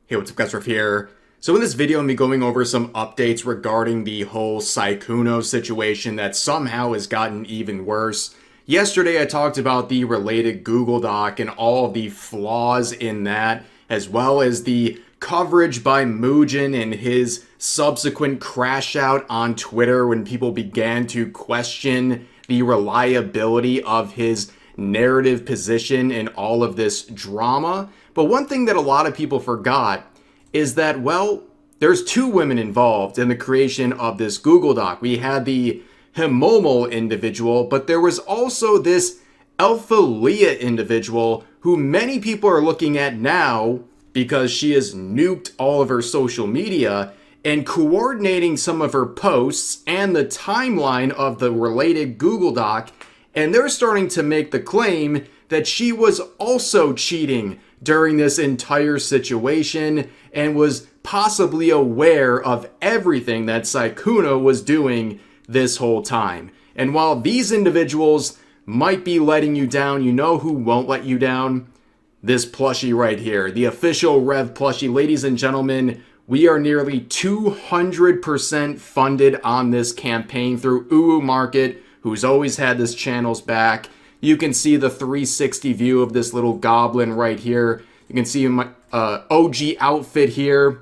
Hey, what's up guys, Riff here. So in this video, I'm going to be going over some updates regarding the whole Sykkuno situation that somehow has gotten even worse. Yesterday, I talked about the related Google Doc and all of the flaws in that, as well as the coverage by Mugen and his subsequent crash out on Twitter when people began to question the reliability of his narrative position in all of this drama. But one thing that a lot of people forgot is that, well, there's two women involved in the creation of this Google Doc. We had the Himomo individual, but there was also this Alpha Leah individual who many people are looking at now because she has nuked all of her social media and coordinating some of her posts and the timeline of the related Google Doc. And they're starting to make the claim that she was also cheating during this entire situation and was possibly aware of everything that Sykkuno was doing this whole time. And while these individuals might be letting you down, you know who won't let you down? This plushie right here, the official Rev plushie. Ladies and gentlemen, we are nearly 200% funded on this campaign through Uwu Market, who's always had this channel's back. You can see the 360 view of this little goblin right here. You can see my OG outfit here.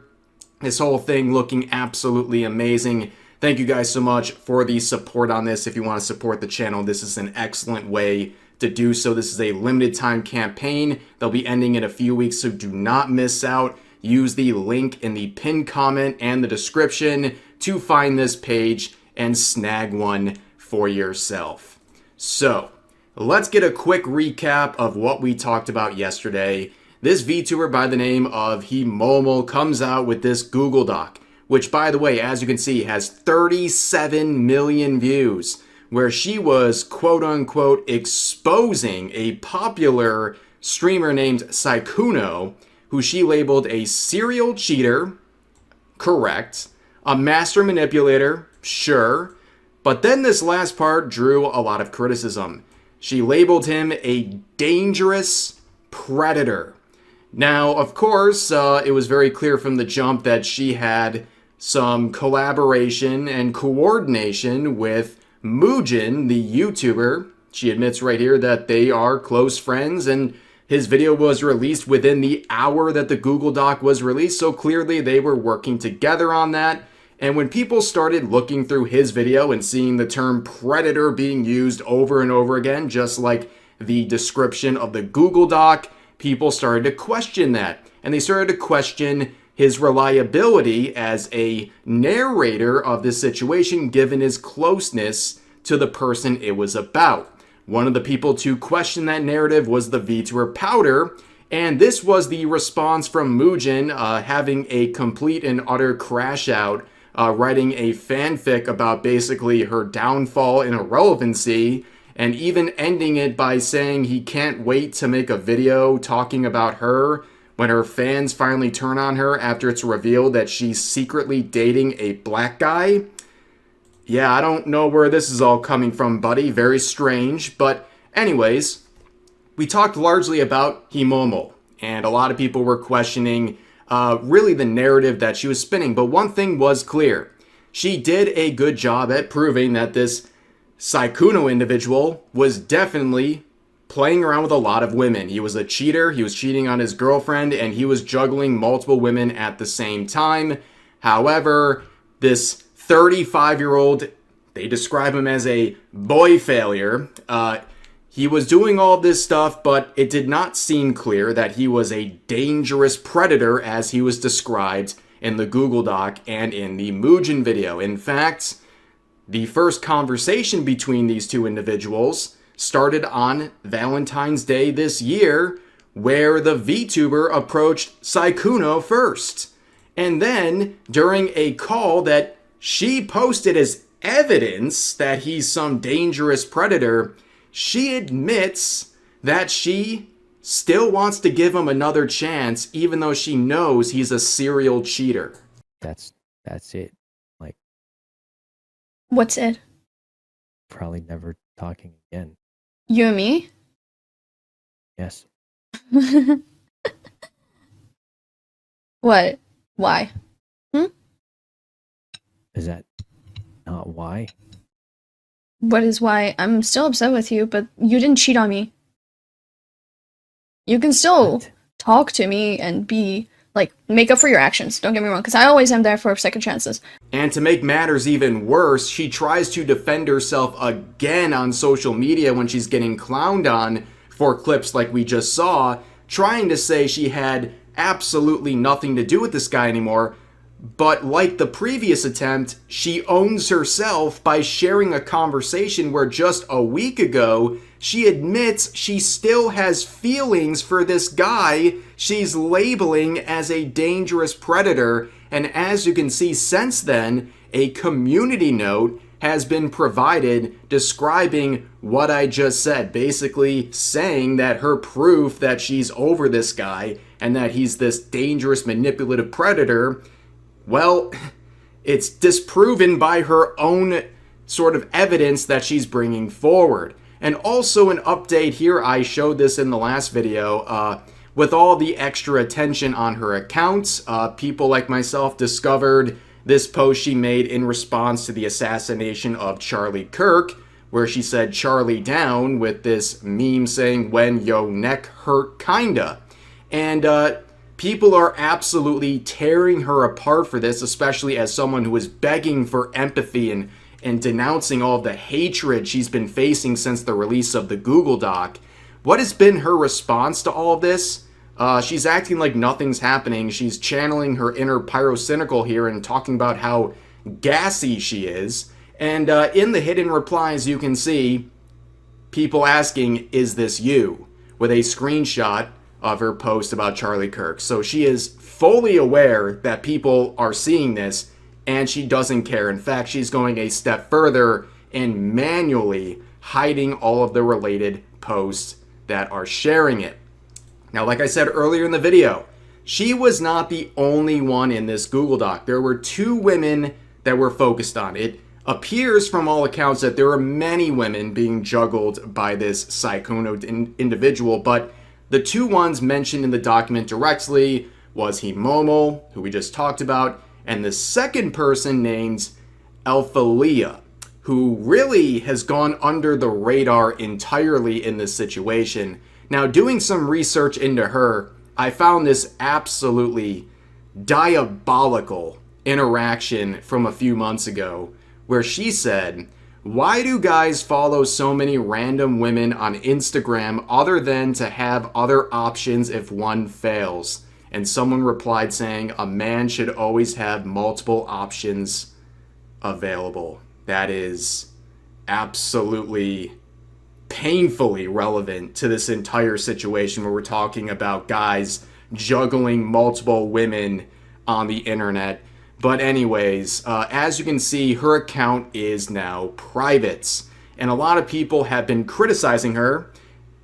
This whole thing looking absolutely amazing. Thank you guys so much for the support on this. If you want to support the channel, this is an excellent way to do so. This is a limited time campaign. They'll be ending in a few weeks, so do not miss out. Use the link in the pinned comment and the description to find this page and snag one for yourself. So, let's get a quick recap of what we talked about yesterday. This VTuber by the name of Himomo comes out with this Google Doc, which, by the way, as you can see, has 37 million views, where she was quote-unquote exposing a popular streamer named Sykkuno, who she labeled a serial cheater, correct, a master manipulator, sure, but then this last part drew a lot of criticism. She labeled him a dangerous predator. Now, of course, it was very clear from the jump that she had some collaboration and coordination with Mugen, the YouTuber. She admits right here that they are close friends, and his video was released within the hour that the Google Doc was released, so clearly they were working together on that. And when people started looking through his video and seeing the term predator being used over and over again, just like the description of the Google Doc, people started to question that. And they started to question his reliability as a narrator of this situation, given his closeness to the person it was about. One of the people to question that narrative was the VTuber Powder, and this was the response from Mugen, having a complete and utter crash out, writing a fanfic about basically her downfall in irrelevancy, and even ending it by saying he can't wait to make a video talking about her when her fans finally turn on her after it's revealed that she's secretly dating a black guy. Yeah, I don't know where this is all coming from, buddy. Very strange. But anyways, we talked largely about Himomo, and a lot of people were questioning really the narrative that she was spinning. But one thing was clear. She did a good job at proving that this Sykkuno individual was definitely playing around with a lot of women. He was a cheater, he was cheating on his girlfriend, and he was juggling multiple women at the same time. However, this 35-year-old, they describe him as a boy failure. He was doing all this stuff, but it did not seem clear that he was a dangerous predator as he was described in the Google Doc and in the Mugen video. In fact, the first conversation between these two individuals started on Valentine's Day this year, where the VTuber approached Sykkuno first. And then, during a call that she posted as evidence that he's some dangerous predator, she admits that she still wants to give him another chance, even though she knows he's a serial cheater. That's it. Like, What's it? probably never talking again. You and me? Yes. What? Why? Is that not why? What is why? I'm still upset with you, but you didn't cheat on me. You can still What? talk to me and be, like, make up for your actions. Don't get me wrong, because I always am there for second chances. And to make matters even worse, she tries to defend herself again on social media when she's getting clowned on for clips like we just saw, trying to say she had absolutely nothing to do with this guy anymore. But like the previous attempt, she owns herself by sharing a conversation where just a week ago, she admits she still has feelings for this guy she's labeling as a dangerous predator. And as you can see since then, a community note has been provided describing what I just said, basically saying that her proof that she's over this guy and that he's this dangerous manipulative predator, well, it's disproven by her own sort of evidence that she's bringing forward. And also an update here, I showed this in the last video, with all the extra attention on her accounts, people like myself discovered this post she made in response to the assassination of Charlie Kirk, where she said Charlie down with this meme saying, when yo neck hurt kinda. And people are absolutely tearing her apart for this, especially as someone who is begging for empathy and denouncing all of the hatred she's been facing since the release of the Google Doc. What has been her response to all of this? She's acting like nothing's happening. She's channeling her inner pyrocynical here and talking about how gassy she is. And in the hidden replies, you can see people asking, is this you? With a screenshot of her post about Charlie Kirk. So she is fully aware that people are seeing this, and she doesn't care. In fact, she's going a step further and manually hiding all of the related posts that are sharing it. Now, like I said earlier in the video, she was not the only one in this Google Doc. There were two women that were focused on it. Appears from all accounts that there are many women being juggled by this Sykkuno individual, but the two ones mentioned in the document directly was Himomo, who we just talked about, and the second person named Alphalia, who really has gone under the radar entirely in this situation. Now, doing some research into her, I found this absolutely diabolical interaction from a few months ago, where she said, why do guys follow so many random women on Instagram other than to have other options if one fails? And someone replied saying, a man should always have multiple options available. That is absolutely painfully relevant to this entire situation where we're talking about guys juggling multiple women on the internet. But anyways, as you can see, her account is now private. And a lot of people have been criticizing her.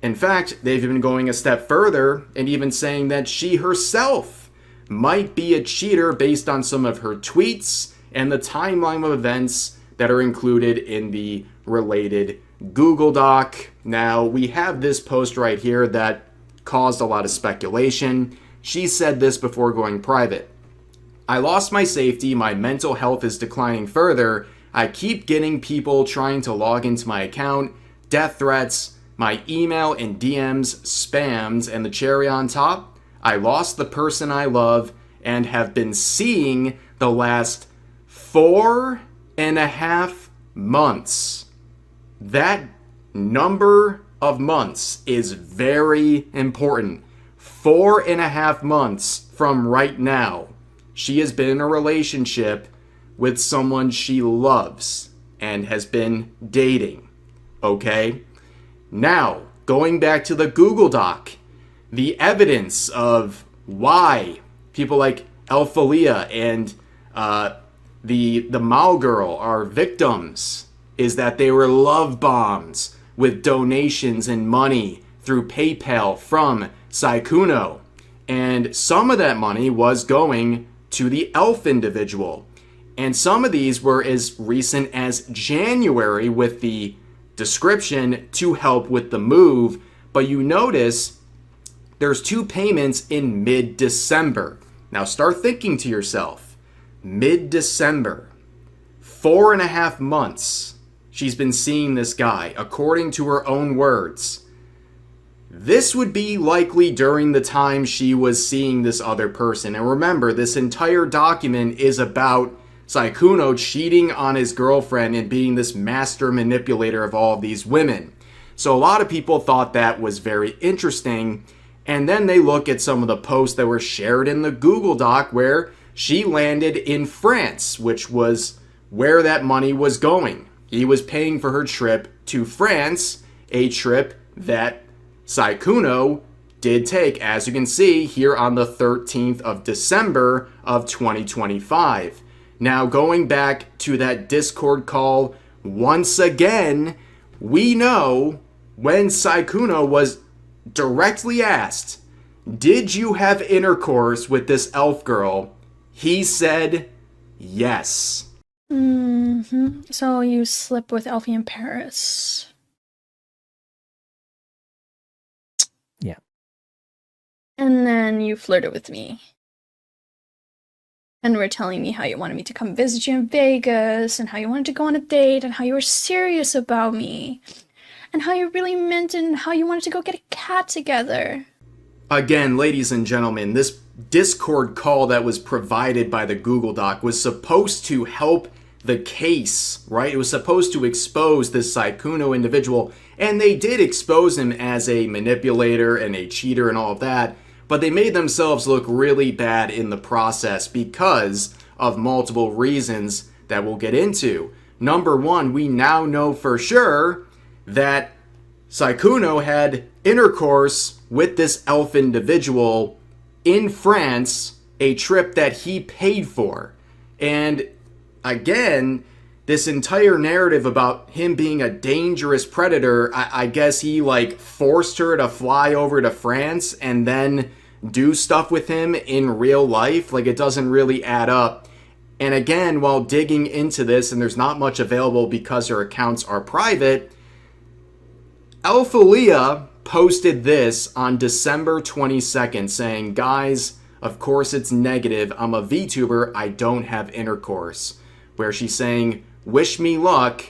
In fact, they've been going a step further and even saying that she herself might be a cheater based on some of her tweets and the timeline of events that are included in the related Google Doc. Now, we have this post right here that caused a lot of speculation. She said this before going private. I lost my safety, my mental health is declining further, I keep getting people trying to log into my account, death threats, my email and DMs spams, and the cherry on top, I lost the person I love and have been seeing the last 4.5 months. That number of months is very important. 4.5 months from right now. She has been in a relationship with someone she loves and has been dating. Okay? Now, going back to the Google Doc, the evidence of why people like Alphalia and the Mall Girl are victims is that they were love bombs with donations and money through PayPal from Sykkuno. And some of that money was going to the elf individual. And some of these were as recent as January with the description to help with the move. But you notice there's two payments in mid-December. Now start thinking to yourself, mid-December, 4.5 months, she's been seeing this guy, according to her own words. This would be likely during the time she was seeing this other person. And remember, this entire document is about Sykkuno cheating on his girlfriend and being this master manipulator of all of these women. So a lot of people thought that was very interesting. And then they look at some of the posts that were shared in the Google Doc where she landed in France, which was where that money was going. He was paying for her trip to France, a trip that Sykkuno did take, as you can see here on the 13th of December of 2025. Now, going back to that Discord call, once again, we know when Sykkuno was directly asked, did you have intercourse with this elf girl? He said yes. So you slept with Elfie in Paris. Yeah. And then you flirted with me. And were telling me how you wanted me to come visit you in Vegas, and how you wanted to go on a date, and how you were serious about me, and how you really meant it, and how you wanted to go get a cat together. Again, ladies and gentlemen, this Discord call that was provided by the Google Doc was supposed to help the case, right? It was supposed to expose this Sykkuno individual, and they did expose him as a manipulator and a cheater and all of that, but they made themselves look really bad in the process because of multiple reasons that we'll get into. Number one, we now know for sure that Sykkuno had intercourse with this elf individual in France, a trip that he paid for. And again, this entire narrative about him being a dangerous predator, I guess he forced her to fly over to France and then do stuff with him in real life. It doesn't really add up. And again, while digging into this, and there's not much available because her accounts are private, Alphalia posted this on December 22nd saying, guys, of course it's negative. I'm a VTuber. I don't have intercourse. Where she's saying, wish me luck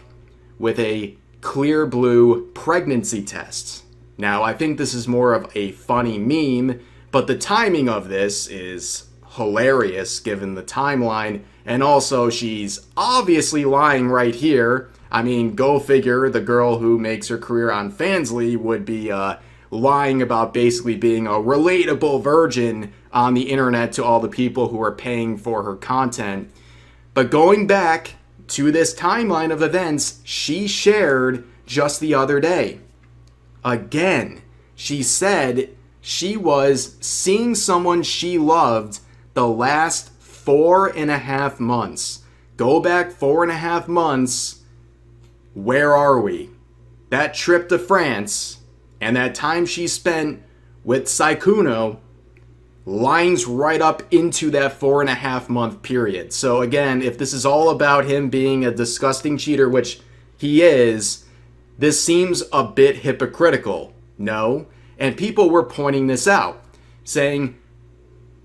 with a clear blue pregnancy test. Now, I think this is more of a funny meme, but the timing of this is hilarious given the timeline. And also, she's obviously lying right here. I mean, go figure, the girl who makes her career on Fansly would be lying about basically being a relatable virgin on the internet to all the people who are paying for her content. But going back to this timeline of events, she shared just the other day. Again, she said she was seeing someone she loved the last 4.5 months. Go back 4.5 months. Where are we? That trip to France and that time she spent with Sykkuno lines right up into that 4.5 month period. So again, if this is all about him being a disgusting cheater, which he is, this seems a bit hypocritical. No? And people were pointing this out, saying,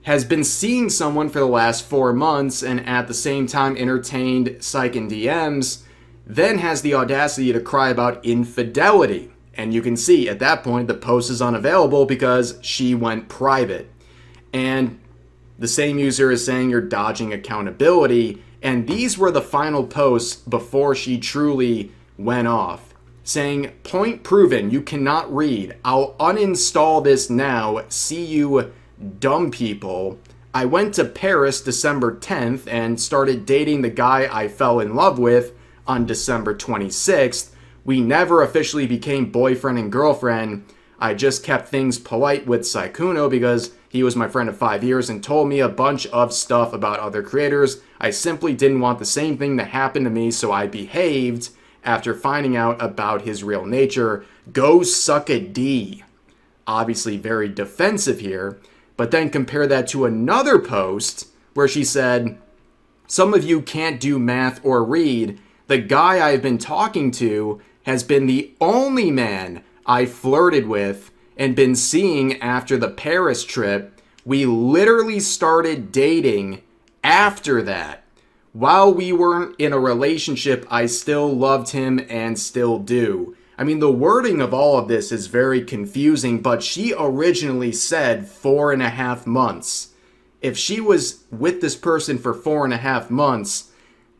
has been seeing someone for the last 4 months and at the same time entertained Syk in DMs, then has the audacity to cry about infidelity. And you can see at that point the post is unavailable because she went private. And the same user is saying you're dodging accountability. And these were the final posts before she truly went off. Saying, point proven, you cannot read. I'll uninstall this now. See you dumb people. I went to Paris December 10th and started dating the guy I fell in love with on December 26th. We never officially became boyfriend and girlfriend. I just kept things polite with Sykkuno because he was my friend of 5 years and told me a bunch of stuff about other creators. I simply didn't want the same thing to happen to me, so I behaved after finding out about his real nature. Go suck a D. Obviously very defensive here, but then compare that to another post where she said, some of you can't do math or read. The guy I've been talking to has been the only man I flirted with and been seeing after the Paris trip. We literally started dating after that. While we weren't in a relationship, I still loved him and still do. I mean, the wording of all of this is very confusing, but she originally said 4.5 months. If she was with this person for 4.5 months,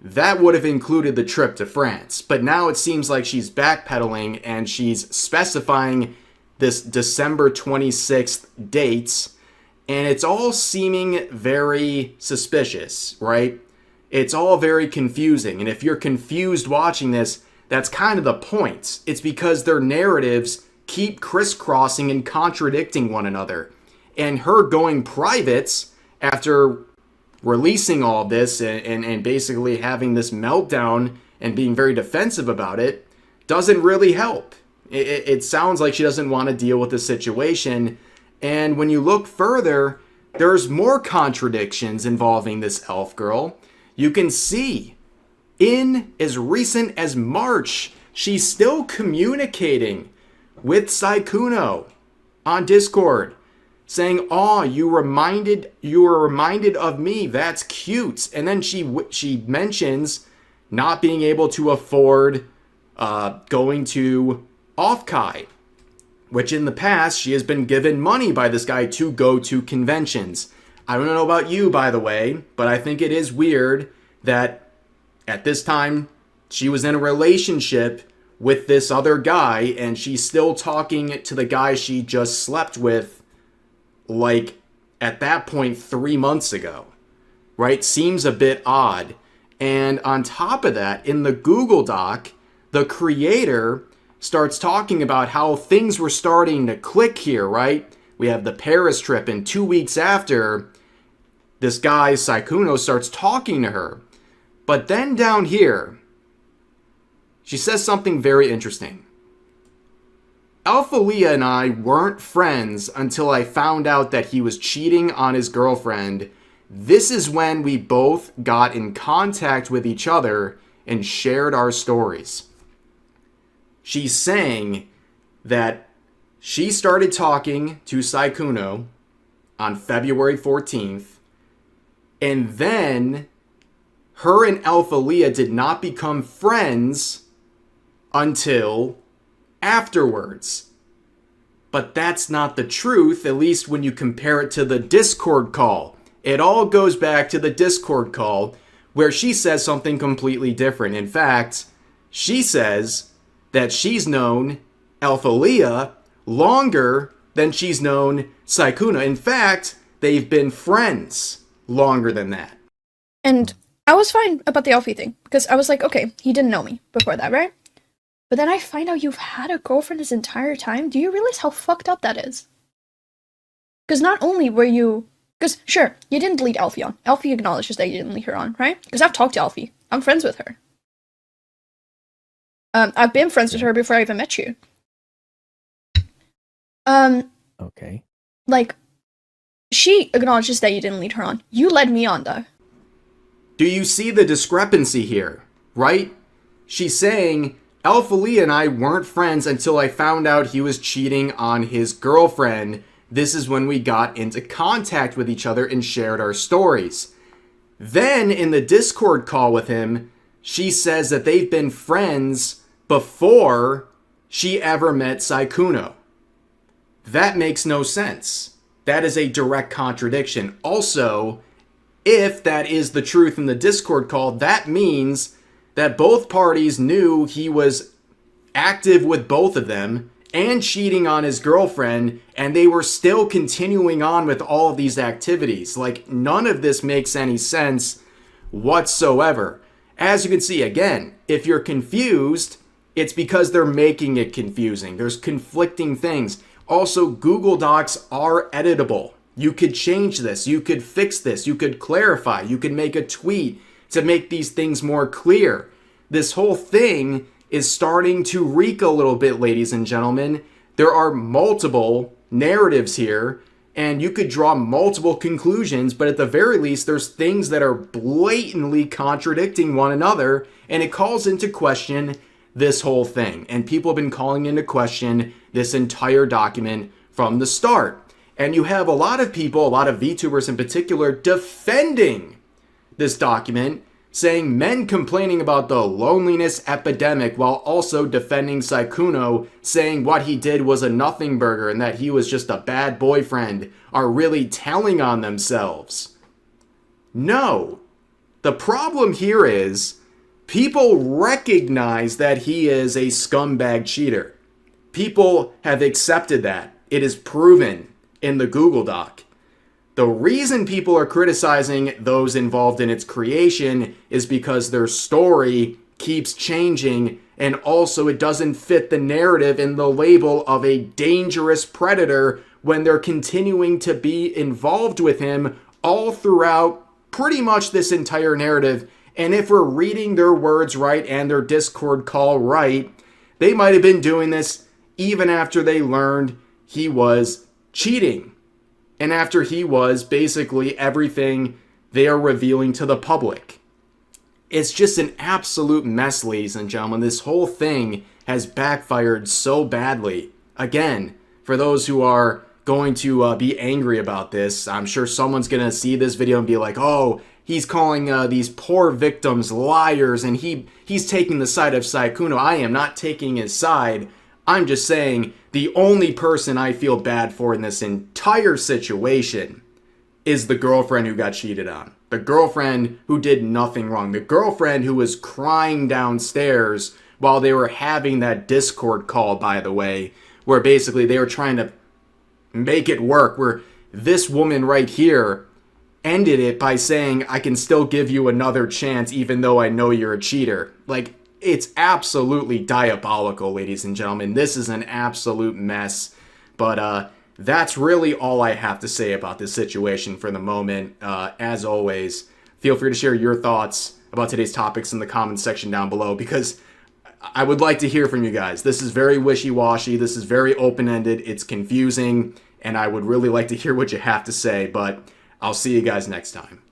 that would have included the trip to France. But now it seems like she's backpedaling and she's specifying this December 26th dates, and it's all seeming very suspicious, right? It's all very confusing, and if you're confused watching this, that's kind of the point. It's because their narratives keep crisscrossing and contradicting one another. And her going private after releasing all of this and basically having this meltdown and being very defensive about it doesn't really help. It sounds like she doesn't want to deal with the situation. And when you look further, there's more contradictions involving this elf girl. You can see in as recent as March, she's still communicating with Sykkuno on Discord, saying, "Aw, you were reminded of me. That's cute." And then she mentions not being able to afford going to Offkai, which in the past she has been given money by this guy to go to conventions. I don't know about you, by the way, but I think it is weird that at this time she was in a relationship with this other guy and she's still talking to the guy she just slept with, like at that point 3 months ago, right? Seems a bit odd. And on top of that, in the Google Doc, the creator starts talking about how things were starting to click here, right? We have the Paris trip, and 2 weeks after, this guy, Sykkuno, starts talking to her. But then down here, she says something very interesting. Alphalia and I weren't friends until I found out that he was cheating on his girlfriend. This is when we both got in contact with each other and shared our stories. She's saying that she started talking to Sykkuno on February 14th, and then her and Alphalia did not become friends until afterwards. But that's not the truth, at least when you compare it to the Discord call. It all goes back to the Discord call where she says something completely different. In fact, she says that she's known Alphalia longer than she's known Sykkuno. In fact, they've been friends longer than that. And I was fine about the Alfie thing, because I was like, okay, he didn't know me before that, right? But then I find out you've had a girlfriend this entire time. Do you realize how fucked up that is? Because not only were you... Because, sure, you didn't lead Alfie on. Alfie acknowledges that you didn't lead her on, right? Because I've talked to Alfie. I'm friends with her. I've been friends with her before I even met you. Okay. Like, she acknowledges that you didn't lead her on. You led me on, though. Do you see the discrepancy here, right? She's saying, Alphalia and I weren't friends until I found out he was cheating on his girlfriend. This is when we got into contact with each other and shared our stories. Then, in the Discord call with him, she says that they've been friends before she ever met Sykkuno. That makes no sense. That is a direct contradiction. Also, if that is the truth in the Discord call, that means that both parties knew he was active with both of them and cheating on his girlfriend, and they were still continuing on with all of these activities. Like, none of this makes any sense whatsoever. As you can see, again, if you're confused, it's because they're making it confusing. There's conflicting things. Also, Google Docs are editable. You could change this. You could fix this. You could clarify. You could make a tweet to make these things more clear. This whole thing is starting to reek a little bit, ladies and gentlemen. There are multiple narratives here, and you could draw multiple conclusions, but at the very least, there's things that are blatantly contradicting one another, and it calls into question this whole thing. And people have been calling into question this entire document from the start. And you have a lot of people, a lot of VTubers in particular, defending this document, saying men complaining about the loneliness epidemic while also defending Sykkuno, saying what he did was a nothing burger and that he was just a bad boyfriend, are really telling on themselves. No. The problem here is people recognize that he is a scumbag cheater. People have accepted that. It is proven in the Google Doc. The reason people are criticizing those involved in its creation is because their story keeps changing, and also it doesn't fit the narrative in the label of a dangerous predator when they're continuing to be involved with him all throughout pretty much this entire narrative. And if we're reading their words right and their Discord call right, they might have been doing this even after they learned he was cheating. And after he was basically everything they are revealing to the public. It's just an absolute mess, ladies and gentlemen. This whole thing has backfired so badly. Again, for those who are going to be angry about this, I'm sure someone's going to see this video and be like, oh, he's calling these poor victims liars and he's taking the side of Sykkuno. I am not taking his side. I'm just saying the only person I feel bad for in this entire situation is the girlfriend who got cheated on. The girlfriend who did nothing wrong. The girlfriend who was crying downstairs while they were having that Discord call, by the way, where basically they were trying to make it work, where this woman right here ended it by saying, I can still give you another chance even though I know you're a cheater. Like, it's absolutely diabolical, ladies and gentlemen. This is an absolute mess. But that's really all I have to say about this situation for the moment. As always, feel free to share your thoughts about today's topics in the comments section down below, because I would like to hear from you guys. This is very wishy-washy. This is very open-ended. It's confusing. And I would really like to hear what you have to say. But I'll see you guys next time.